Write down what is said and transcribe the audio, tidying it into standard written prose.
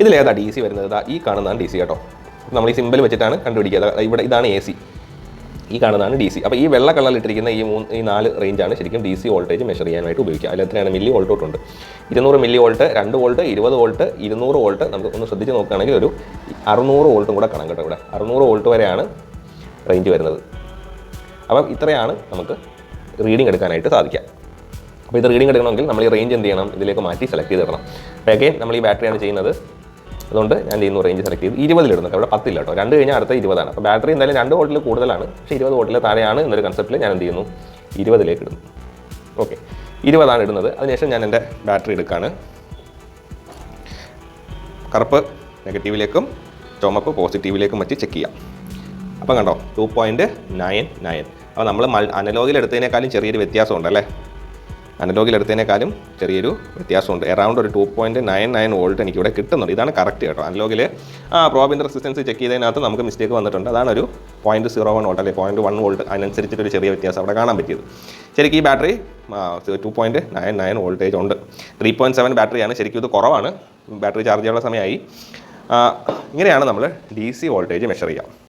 ഇതിലേതാ D C വരുന്നത്? ഈ കാണുന്നതാണ് ഡി സി കേട്ടോ. നമ്മൾ ഈ സിമ്പിൾ വെച്ചിട്ടാണ് കണ്ടുപിടിക്കുക. ഇവിടെ ഇതാണ് എ സി, ഈ കാണുന്നതാണ് ഡി സി. അപ്പോൾ ഈ വെള്ള കളറിലിട്ടിരിക്കുന്ന ഈ 4 റേഞ്ചാണ് ശരിക്കും ഡി സി വോൾട്ടേജ് മെഷർ ചെയ്യാനായിട്ട് ഉപയോഗിക്കുക. അതിൽ എത്രയാണ് മില്ലി വോൾട്ട് തൊട്ടുണ്ട്? 200 millivolt, 2 volt, 20 volt, 200 volt. നമുക്ക് ഒന്ന് ശ്രദ്ധിച്ച് നോക്കുകയാണെങ്കിൽ ഒരു 600 വോൾട്ടും കൂടെ കാണാം കേട്ടോ. ഇവിടെ 600 വോൾട്ട് വരെയാണ് റേഞ്ച് വരുന്നത്. അപ്പം ഇത്രയാണ് നമുക്ക് റീഡിംഗ് എടുക്കാനായിട്ട് സാധിക്കുക. അപ്പോൾ ഇത് റീഡിംഗ് എടുക്കണമെങ്കിൽ നമ്മൾ ഈ റേഞ്ച് എന്ത് ചെയ്യണം? ഇതിലേക്ക് മാറ്റി സെലക്ട് ചെയ്തിടണം. അപ്പോൾ അഗൈൻ നമ്മൾ ഈ ബാറ്ററിയാണ് ചെയ്യുന്നത്. അതുകൊണ്ട് ഞാൻ ചെയ്യുന്നു റേഞ്ച് സെലക്ട് ചെയ്ത് 20 ഇടുന്നത്. ഇവിടെ 10 ഇല്ല കേട്ടോ. 2 കഴിഞ്ഞാൽ അടുത്ത 20 അപ്പോൾ ബാറ്ററി എന്തായാലും 2 വോൾട്ടിൽ കൂടുതലാണ്, പക്ഷേ 20 വോൾട്ടിൽ താഴെയാണ് എന്നൊരു കൺസെപ്റ്റിൽ ഞാൻ എന്ത് ചെയ്യുന്നു? 20 ഇടുന്നു. ഓക്കെ, 20 ഇടുന്നത്. അതിനുശേഷം ഞാൻ എൻ്റെ ബാറ്ററി എടുക്കുകയാണ്. കറുപ്പ് നെഗറ്റീവിലേക്കും ചുമപ്പ് പോസിറ്റീവിലേക്കും വെച്ച് ചെക്ക് ചെയ്യാം. അപ്പോൾ കണ്ടോ 2.99. അപ്പോൾ നമ്മൾ അനലോഗിൽ എടുത്തതിനേക്കാളും ചെറിയൊരു വ്യത്യാസമുണ്ട് അല്ലേ? അനലോഗിൽ എടുത്തതിനേക്കാളും ചെറിയൊരു വ്യത്യാസമുണ്ട്. അറൗണ്ട് ഒരു 2.99 വോൾട്ട് എനിക്കിവിടെ കിട്ടുന്നുണ്ട്. ഇതാണ് കറക്റ്റ് കേട്ടോ. അനലോഗിൽ പ്രോബിൻ്റെ റെസിസ്റ്റൻസ് ചെക്ക് ചെയ്തതിനകത്ത് നമുക്ക് മിസ്റ്റേക്ക് വന്നിട്ടുണ്ട്. അതാണ് ഒരു 0.01 വോൾട്ട് അല്ലെങ്കിൽ 0.1 വോൾട്ട്. അതിനനുസരിച്ചിട്ടൊരു ചെറിയ വ്യത്യാസം അവിടെ കാണാൻ പറ്റിയത്. ശരിക്കും ഈ ബാറ്ററി 2.99 വോൾട്ടേജ് ഉണ്ട്. 3.7 ബാറ്ററിയാണ്. ശരിക്കും ഇത് കുറവാണ്. ബാറ്ററി ചാർജ് ചെയ്യാനുള്ള സമയമായി. ഇങ്ങനെയാണ് നമ്മൾ DC വോൾട്ടേജ് മെഷർ ചെയ്യുക.